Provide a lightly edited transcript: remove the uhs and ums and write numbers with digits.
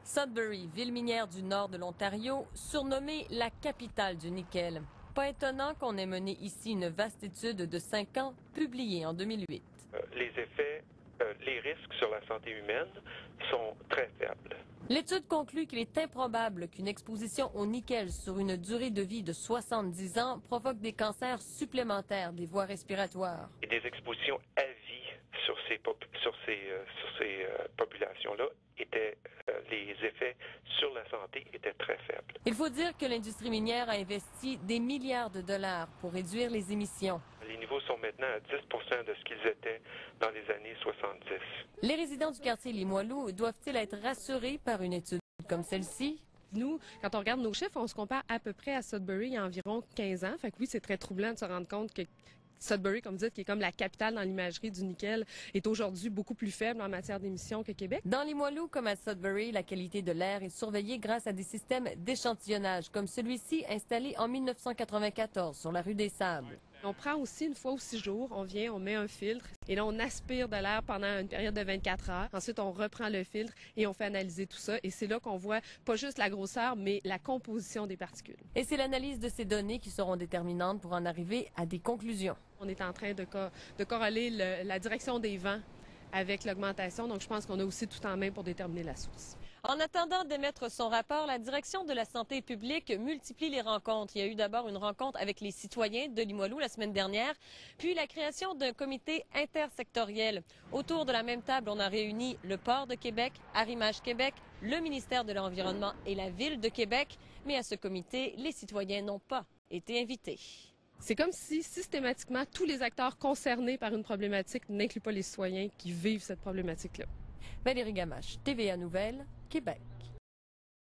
Sudbury, ville minière du nord de l'Ontario, surnommée la capitale du nickel. Pas étonnant qu'on ait mené ici une vaste étude de 5 ans, publiée en 2008. Les risques sur la santé humaine sont très faibles. L'étude conclut qu'il est improbable qu'une exposition au nickel sur une durée de vie de 70 ans provoque des cancers supplémentaires des voies respiratoires. Et des expositions à vie sur ces populations-là les effets sur la santé étaient très faibles. Il faut dire que l'industrie minière a investi des milliards de dollars pour réduire les émissions. Les niveaux sont maintenant à 10 de ce qu'ils étaient dans les années 70. Les résidents du quartier Limoilou doivent-ils être rassurés par une étude comme celle-ci? Nous, quand on regarde nos chiffres, on se compare à peu près à Sudbury il y a environ 15 ans. Fait que oui, c'est très troublant de se rendre compte que Sudbury, comme vous dites, qui est comme la capitale dans l'imagerie du nickel, est aujourd'hui beaucoup plus faible en matière d'émissions que Québec. Dans Limoilou, comme à Sudbury, la qualité de l'air est surveillée grâce à des systèmes d'échantillonnage, comme celui-ci installé en 1994 sur la rue des Sables. On prend aussi une fois ou 6 jours, on vient, on met un filtre et là on aspire de l'air pendant une période de 24 heures. Ensuite on reprend le filtre et on fait analyser tout ça et c'est là qu'on voit pas juste la grosseur mais la composition des particules. Et c'est l'analyse de ces données qui seront déterminantes pour en arriver à des conclusions. On est en train de corréler la direction des vents avec l'augmentation, donc je pense qu'on a aussi tout en main pour déterminer la source. En attendant d'émettre son rapport, la direction de la santé publique multiplie les rencontres. Il y a eu d'abord une rencontre avec les citoyens de Limoilou la semaine dernière, puis la création d'un comité intersectoriel. Autour de la même table, on a réuni le Port de Québec, Arrimage Québec, le ministère de l'Environnement et la Ville de Québec. Mais à ce comité, les citoyens n'ont pas été invités. C'est comme si systématiquement tous les acteurs concernés par une problématique n'incluent pas les citoyens qui vivent cette problématique-là. Valérie Gamache, TVA Nouvelles, Québec.